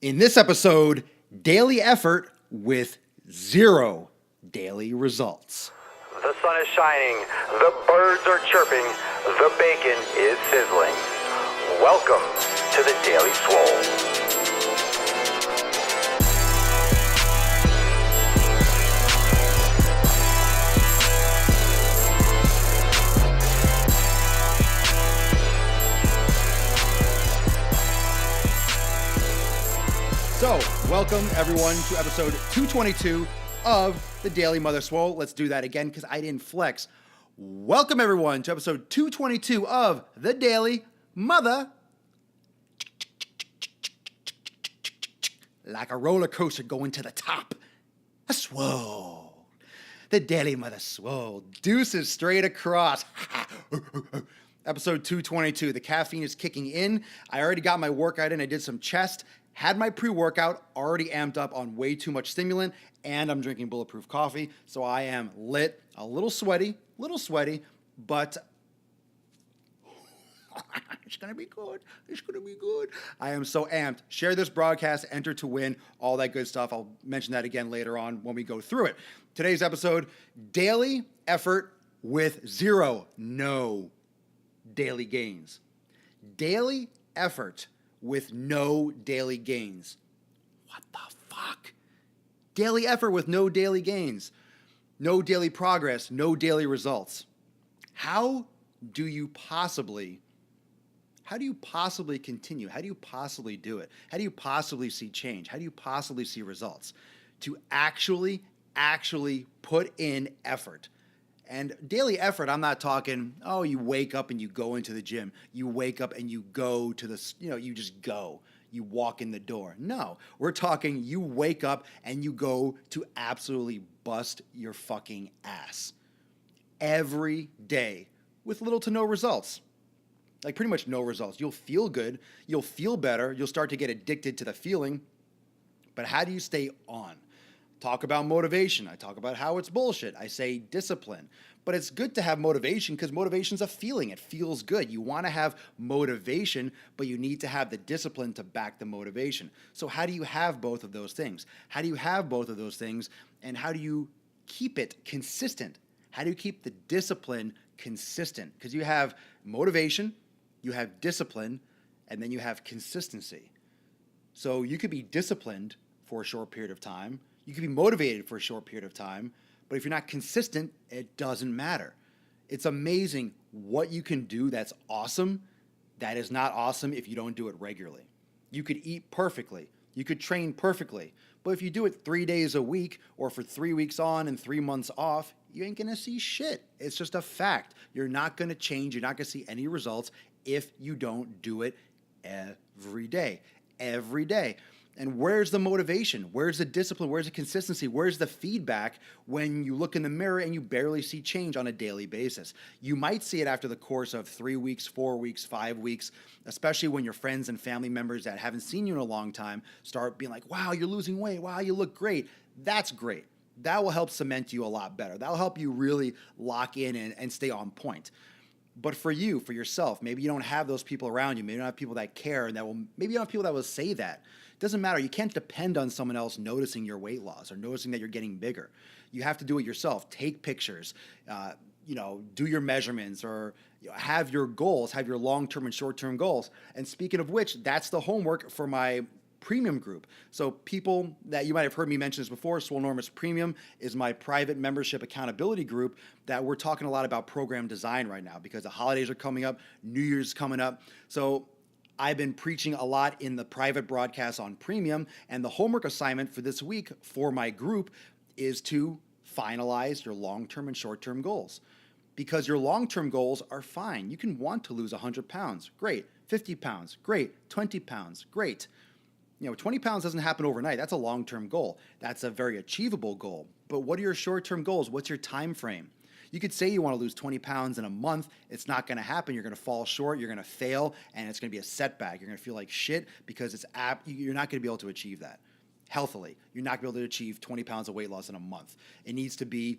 In this episode, daily effort with zero daily results. The sun is shining, the birds are chirping, the bacon is sizzling. Welcome to the Daily Swole. So, welcome everyone to episode 222 of the Daily Mother Swole. Let's do that again because I didn't flex. Welcome everyone to episode 222 of the Daily Mother. Like a roller coaster going to the top. A swole. The Daily Mother Swole. Deuces straight across. Episode 222. The caffeine is kicking in. I already got my workout in. I did some chest. Had my pre-workout, already amped up on way too much stimulant, and I'm drinking bulletproof coffee, so I am lit, a little sweaty, but it's gonna be good. It's gonna be good. I am so amped. Share this broadcast, enter to win, all that good stuff. I'll mention that again later on when we go through it. Today's episode, daily effort with no daily gains. Daily effort with no daily gains. What the fuck? Daily effort with no daily gains. No daily progress, no daily results. How do you possibly continue? How do you possibly do it? How do you possibly see change? How do you possibly see results? To actually put in effort. And daily effort, I'm not talking, oh, you wake up and you go into the gym. You wake up and you go to the, you just go. You walk in the door. No, we're talking you wake up and you go to absolutely bust your fucking ass. Every day with little to no results. Like pretty much no results. You'll feel good. You'll feel better. You'll start to get addicted to the feeling. But how do you stay on? Talk about motivation. I talk about how it's bullshit. I say discipline. But it's good to have motivation because motivation's a feeling. It feels good. You want to have motivation, but you need to have the discipline to back the motivation. So how do you have both of those things? How do you have both of those things? And how do you keep it consistent? How do you keep the discipline consistent? Because you have motivation, you have discipline, and then you have consistency. So you could be disciplined for a short period of time. You can be motivated for a short period of time, but if you're not consistent, it doesn't matter. It's amazing what you can do that's awesome that is not awesome if you don't do it regularly. You could eat perfectly. You could train perfectly. But if you do it 3 days a week or for 3 weeks on and 3 months off, you ain't going to see shit. It's just a fact. You're not going to change. You're not going to see any results if you don't do it every day. Every day. And where's the motivation? Where's the discipline? Where's the consistency? Where's the feedback when you look in the mirror and you barely see change on a daily basis? You might see it after the course of 3 weeks, 4 weeks, 5 weeks, especially when your friends and family members that haven't seen you in a long time start being like, wow, you're losing weight. Wow, you look great. That's great. That will help cement you a lot better. That'll help you really lock in and stay on point. But for you, for yourself, maybe you don't have those people around you. Maybe you don't have people that care and maybe you don't have people that will say that. It doesn't matter. You can't depend on someone else noticing your weight loss or noticing that you're getting bigger. You have to do it yourself. Take pictures, do your measurements or have your goals, have your long-term and short-term goals. And speaking of which, that's the homework for my premium group. So people that you might have heard me mention this before, Swolenormous Premium is my private membership accountability group that we're talking a lot about program design right now because the holidays are coming up, New Year's coming up. So I've been preaching a lot in the private broadcast on premium, and the homework assignment for this week for my group is to finalize your long-term and short-term goals. Because your long-term goals are fine. You can want to lose 100 pounds. Great. 50 pounds. Great. 20 pounds. Great. 20 pounds doesn't happen overnight. That's a long-term goal. That's a very achievable goal. But what are your short-term goals? What's your time frame? You could say you want to lose 20 pounds in a month. It's not going to happen. You're going to fall short. You're going to fail, and it's going to be a setback. You're going to feel like shit because you're not going to be able to achieve that healthily. You're not going to be able to achieve 20 pounds of weight loss in a month. It needs to be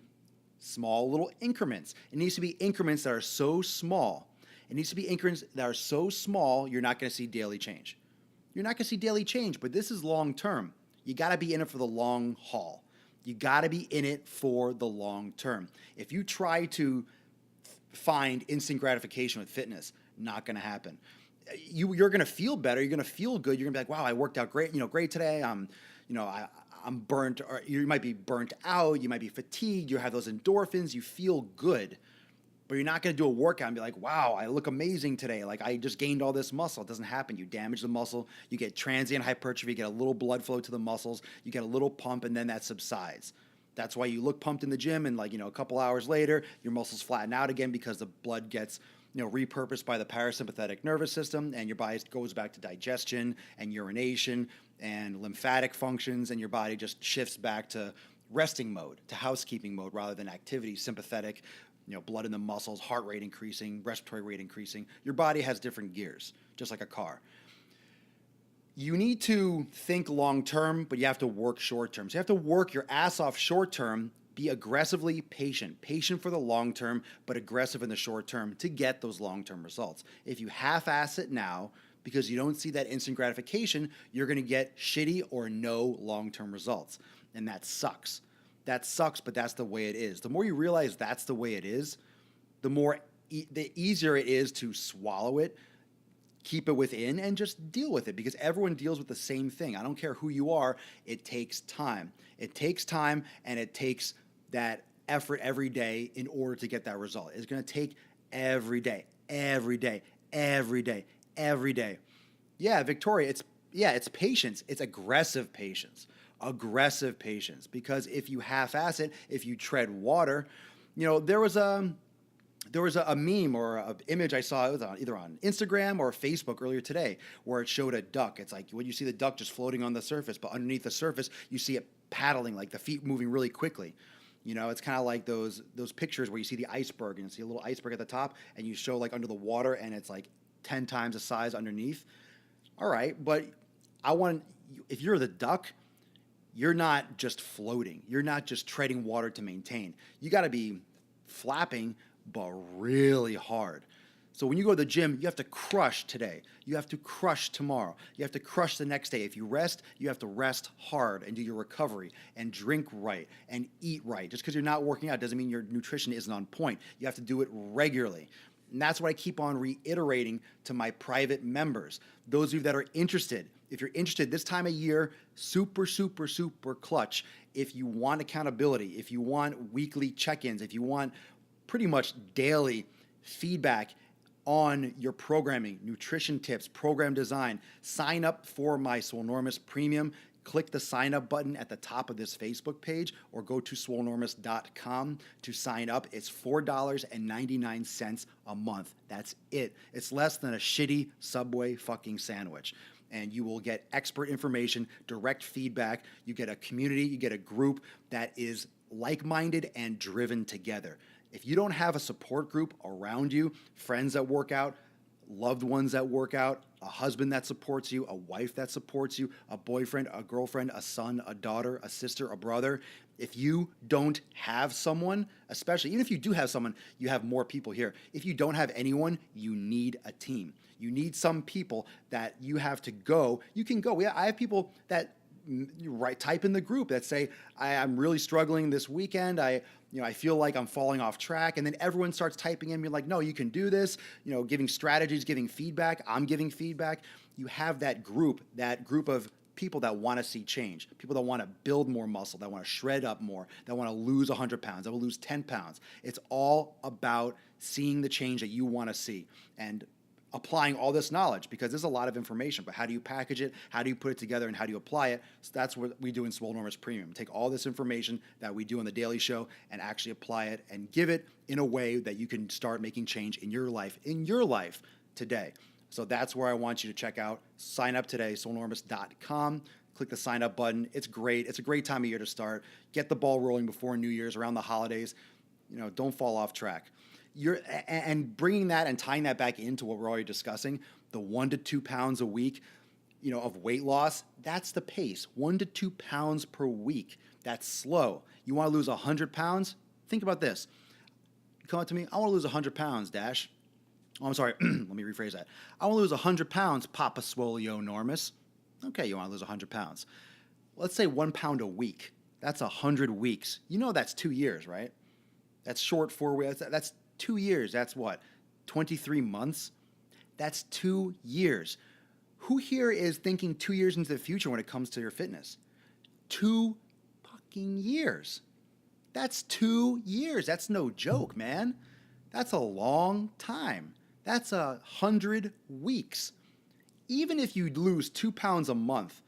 small little increments. It needs to be increments that are so small. It needs to be increments that are so small you're not going to see daily change. you're not going to see daily change, but this is long term. You got to be in it for the long haul. You got to be in it for the long term. If you try to find instant gratification with fitness, not going to happen. You're going to feel better. You're going to feel good. You're going to be like, wow, I worked out great, great today. I'm burnt, or you might be burnt out. You might be fatigued. You have those endorphins. You feel good, but you're not going to do a workout and be like, wow, I look amazing today. Like I just gained all this muscle. It doesn't happen. You damage the muscle. You get transient hypertrophy. You get a little blood flow to the muscles. You get a little pump, and then that subsides. That's why you look pumped in the gym, and a couple hours later, your muscles flatten out again because the blood gets repurposed by the parasympathetic nervous system, and your body goes back to digestion and urination and lymphatic functions, and your body just shifts back to resting mode, to housekeeping mode rather than activity, sympathetic, blood in the muscles, heart rate increasing, respiratory rate increasing. Your body has different gears, just like a car. You need to think long term, but you have to work short term. So you have to work your ass off short term, be aggressively patient for the long term, but aggressive in the short term to get those long term results. If you half-ass it now because you don't see that instant gratification, you're going to get shitty or no long term results. And that sucks. That sucks, but that's the way it is. The more you realize that's the way it is, the easier it is to swallow it, keep it within, and just deal with it, because everyone deals with the same thing. I don't care who you are. It takes time. It takes time, and it takes that effort every day in order to get that result. It's going to take every day. Yeah, Victoria, it's patience. It's aggressive patience. Because if you half-ass it, if you tread water, there was a meme or an image I saw, it was either on Instagram or Facebook earlier today, where it showed a duck. It's like when you see the duck just floating on the surface, but underneath the surface, you see it paddling, like the feet moving really quickly. It's kind of like those pictures where you see the iceberg and you see a little iceberg at the top, and you show like under the water and it's like 10 times the size underneath. All right, but if you're the duck, you're not just floating. You're not just treading water to maintain. You got to be flapping, but really hard. So when you go to the gym, you have to crush today. You have to crush tomorrow. You have to crush the next day. If you rest, you have to rest hard and do your recovery and drink right and eat right. Just because you're not working out doesn't mean your nutrition isn't on point. You have to do it regularly. And that's what I keep on reiterating to my private members. Those of you that are interested, if you're interested this time of year, super clutch. If you want accountability, if you want weekly check-ins, if you want pretty much daily feedback on your programming, nutrition tips, program design, sign up for my Swolenormous Premium. Click the sign up button at the top of this Facebook page, or go to Swolenormous.com to sign up. It's $4.99 a month. That's it. It's less than a shitty Subway fucking sandwich. And you will get expert information, direct feedback. You get a community, you get a group that is like-minded and driven together. If you don't have a support group around you, friends that work out, loved ones that work out, a husband that supports you, a wife that supports you, a boyfriend, a girlfriend, a son, a daughter, a sister, a brother, if you don't have someone, especially, even if you do have someone, you have more people here. If you don't have anyone, you need a team. You need some people that you have to go. You can go. I have people that type in the group that say, I'm really struggling this weekend. I feel like I'm falling off track. And then everyone starts typing in, you're like, no, you can do this, giving strategies, giving feedback. I'm giving feedback. You have that group of people that want to see change, people that want to build more muscle, that want to shred up more, that want to lose 100 pounds, that will lose 10 pounds. It's all about seeing the change that you want to see and applying all this knowledge, because there's a lot of information, but how do you package it? How do you put it together, and how do you apply it? So that's what we do in Swolenormous Premium. Take all this information that we do on the daily show and actually apply it and give it in a way that you can start making change in your life today. So that's where I want you to check out. Sign up today, Swolenormous.com. Click the sign up button. It's great. It's a great time of year to start. Get the ball rolling before New Year's, around the holidays. Don't fall off track. And bringing that and tying that back into what we're already discussing, the 1 to 2 pounds a week, of weight loss, that's the pace. 1 to 2 pounds per week. That's slow. You want to lose 100 pounds? Think about this. You come up to me, I want to lose 100 pounds, Dash. Oh, I'm sorry. Let me rephrase that. I want to lose 100 pounds, Papa Swolenormous. Okay, you want to lose 100 pounds. Let's say 1 pound a week. That's 100 weeks. You know that's 2 years, right? That's short 4 weeks. That's 2 years. That's what? 23 months? That's 2 years. Who here is thinking 2 years into the future when it comes to your fitness? 2 fucking years. That's 2 years. That's no joke, man. That's a long time. That's 100 weeks. Even if you lose 2 pounds a month,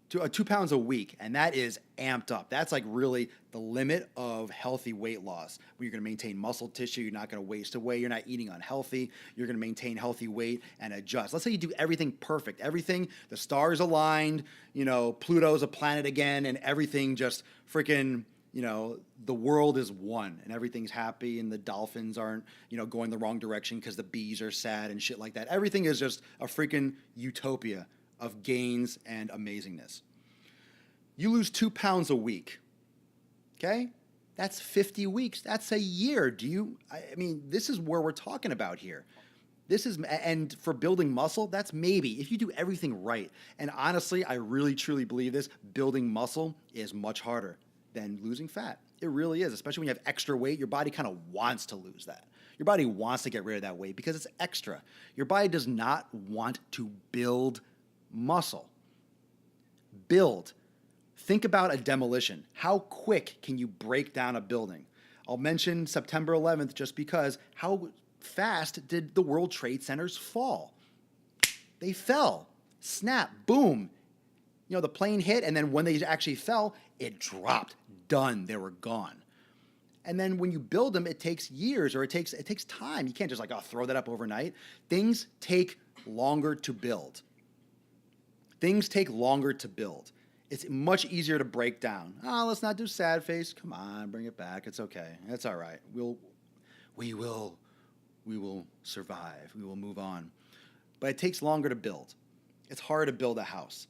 2 pounds a week, and that is amped up. That's like really the limit of healthy weight loss. When you're going to maintain muscle tissue, you're not going to waste away, you're not eating unhealthy, you're going to maintain healthy weight and adjust. Let's say you do everything perfect, everything, the stars aligned, Pluto's a planet again, and everything just freaking, the world is one and everything's happy and the dolphins aren't, going the wrong direction because the bees are sad and shit like that. Everything is just a freaking utopia of gains and amazingness. You lose 2 pounds a week, okay? That's 50 weeks. That's a year. This is where we're talking about here. And for building muscle, that's maybe, if you do everything right. And honestly, I really, truly believe this, building muscle is much harder than losing fat. It really is, especially when you have extra weight. Your body kind of wants to lose that. Your body wants to get rid of that weight because it's extra. Your body does not want to build muscle. Build. Think about a demolition. How quick can you break down a building? I'll mention September 11th just because how fast did the World Trade Centers fall? They fell. Snap. Boom. The plane hit, and then when they actually fell, it dropped. Done. They were gone. And then when you build them, it takes years, or it takes time. You can't just throw that up overnight. Things take longer to build. Things take longer to build. It's much easier to break down. Let's not do sad face. Come on, bring it back. It's okay. It's all right. We will survive. We will move on. But it takes longer to build. It's hard to build a house.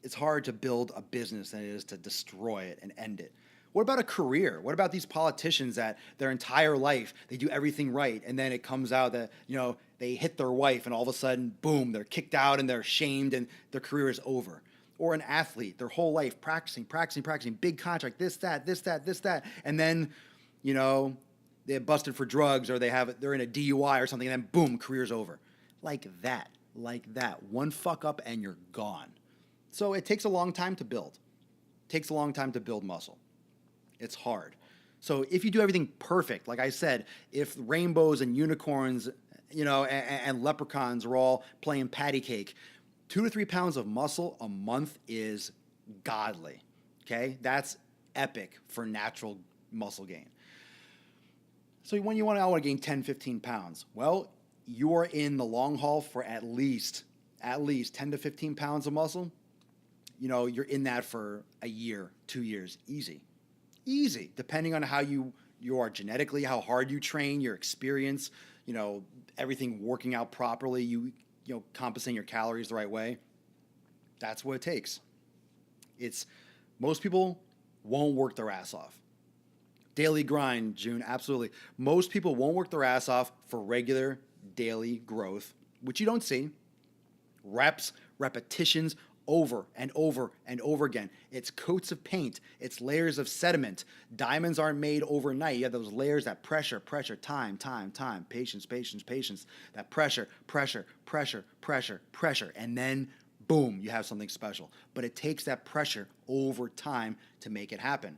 It's hard to build a business than it is to destroy it and end it. What about a career? What about these politicians that their entire life, they do everything right, and then it comes out that, they hit their wife and all of a sudden, boom, they're kicked out and they're shamed and their career is over. Or an athlete, their whole life practicing, big contract, this, that. And then, they get busted for drugs or they're in a DUI or something, and then boom, career's over. Like that. One fuck up and you're gone. So it takes a long time to build. It takes a long time to build muscle. It's hard. So if you do everything perfect, like I said, if rainbows and unicorns, and leprechauns are all playing patty cake, 2 to 3 pounds of muscle a month is godly. Okay? That's epic for natural muscle gain. So when I want to gain 10, 15 pounds, well, you're in the long haul for at least 10 to 15 pounds of muscle. You're in that for a year, 2 years, easy, depending on how you are genetically, how hard you train, your experience, everything working out properly, you compensating your calories the right way. That's what it takes. Most people won't work their ass off. Daily grind, June, absolutely. Most people won't work their ass off for regular daily growth, which you don't see. Reps, repetitions, over and over and over again. It's coats of paint. It's layers of sediment. Diamonds aren't made overnight. You have those layers, that pressure, time, patience. That pressure. And then, boom, you have something special. But it takes that pressure over time to make it happen.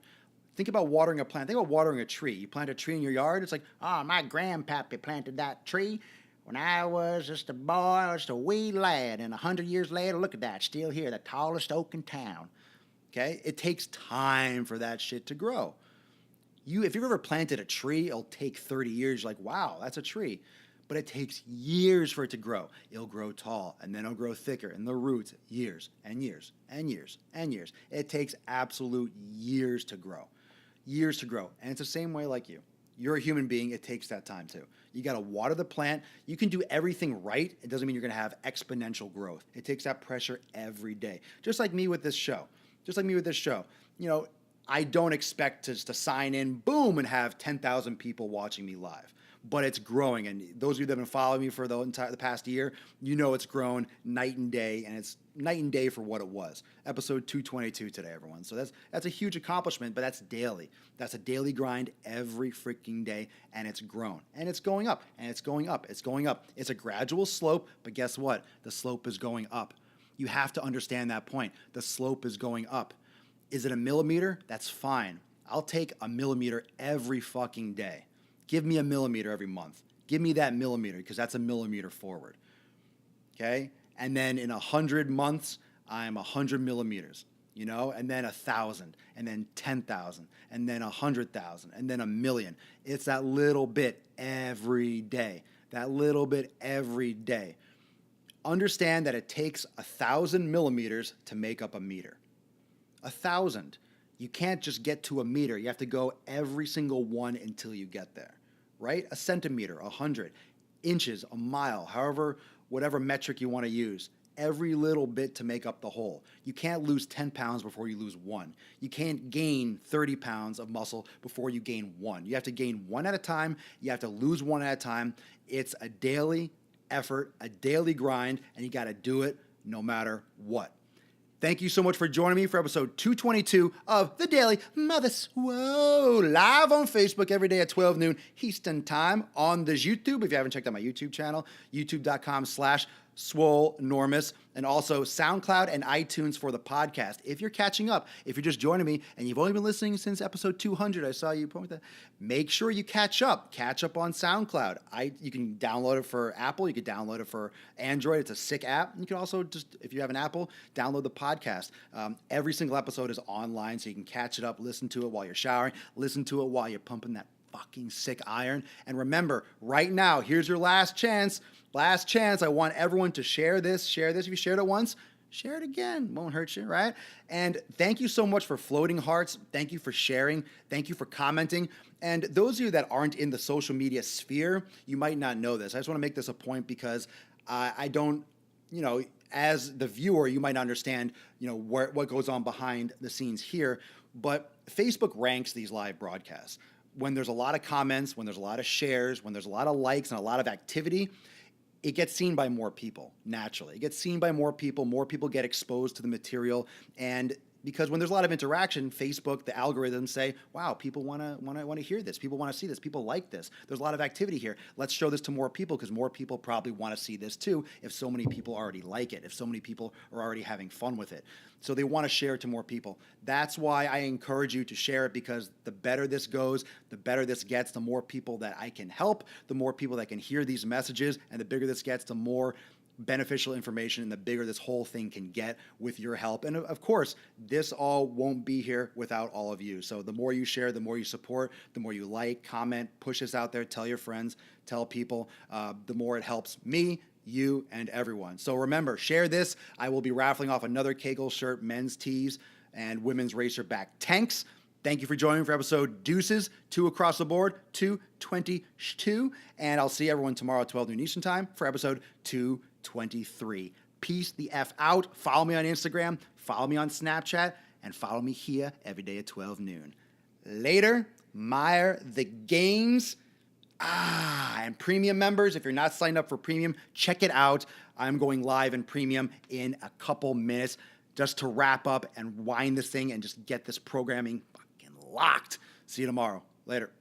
Think about watering a plant. Think about watering a tree. You plant a tree in your yard. It's like, my grandpappy planted that tree when I was just a boy, just a wee lad, and 100 years later, look at that, still here, the tallest oak in town. Okay? It takes time for that shit to grow. If you've ever planted a tree, it'll take 30 years. You're like, wow, that's a tree. But it takes years for it to grow. It'll grow tall, and then it'll grow thicker, and the roots, years and years and years and years. It takes absolute years to grow. Years to grow. And it's the same way like you. You're a human being. It takes that time too. You got to water the plant. You can do everything right. It doesn't mean you're going to have exponential growth. It takes that pressure every day. Just like me with this show. I don't expect to sign in, boom, and have 10,000 people watching me live. But it's growing. And those of you that have been following me for the past year, it's grown night and day. And it's, night and day for what it was. Episode 222 today, everyone. So that's a huge accomplishment, but that's daily. That's a daily grind every freaking day, and it's grown. And it's going up, and it's going up, it's going up. It's a gradual slope, but guess what? The slope is going up. You have to understand that point. The slope is going up. Is it a millimeter? That's fine. I'll take a millimeter every fucking day. Give me a millimeter every month. Give me that millimeter, because that's a millimeter forward. Okay? And then in 100 months, I'm 100 millimeters, you know, and then 1,000, and then 10,000, and then 100,000, and then 1,000,000. It's that little bit every day. That little bit every day. Understand that it takes 1,000 millimeters to make up a meter. 1,000. You can't just get to a meter. You have to go every single one until you get there, right? A centimeter, 100 inches, a mile, however, whatever metric you want to use. Every little bit to make up the whole. You can't lose 10 pounds before you lose 1. You can't gain 30 pounds of muscle before you gain 1. You have to gain 1 at a time. You have to lose 1 at a time. It's a daily effort, a daily grind, and you got to do it no matter what. Thank you so much for joining me for episode 222 of The Daily Mother Swole, live on Facebook every day at 12 noon Eastern Time on the YouTube. If you haven't checked out my YouTube channel, youtube.com/Swolenormous, and also SoundCloud and iTunes for the podcast. If you're catching up, if you're just joining me and you've only been listening since episode 200, I saw you point that, make sure you catch up. Catch up on SoundCloud. You can download it for Apple. You can download it for Android. It's a sick app. You can also just, if you have an Apple, download the podcast. Every single episode is online, so you can catch it up, listen to it while you're showering, listen to it while you're pumping that fucking sick iron. And remember, right now, here's your last chance. Last chance. I want everyone to share this. Share this. If you shared it once, share it again. Won't hurt you, right? And thank you so much for floating hearts. Thank you for sharing. Thank you for commenting. And those of you that aren't in the social media sphere, you might not know this. I just want to make this a point because I don't, you know, as the viewer, you might not understand, you know, what goes on behind the scenes here. But Facebook ranks these live broadcasts. When there's a lot of comments, when there's a lot of shares, when there's a lot of likes and a lot of activity, it gets seen by more people, naturally. It gets seen by more people get exposed to the material, and because when there's a lot of interaction, Facebook, the algorithms say, wow, people want to hear this. People want to see this. People like this. There's a lot of activity here. Let's show this to more people because more people probably want to see this too if so many people already like it, if so many people are already having fun with it. So they want to share it to more people. That's why I encourage you to share it, because the better this goes, the better this gets, the more people that I can help, the more people that can hear these messages, and the bigger this gets, the more beneficial information and the bigger this whole thing can get with your help. And of course, this all won't be here without all of you. So the more you share, the more you support, the more you like, comment, push this out there, tell your friends, tell people, the more it helps me, you, and everyone. So remember, share this. I will be raffling off another Kegel shirt, men's tees, and women's racerback tanks. Thank you for joining for episode Deuces, 2 across the board, 222. And I'll see everyone tomorrow at 12 noon Eastern Time for episode 223. Peace the F out. Follow me on Instagram, follow me on Snapchat, and follow me here every day at 12 noon. Later, Meyer the Games. And premium members, if you're not signed up for premium, check it out. I'm going live in premium in a couple minutes just to wrap up and wind this thing and just get this programming fucking locked. See you tomorrow. Later.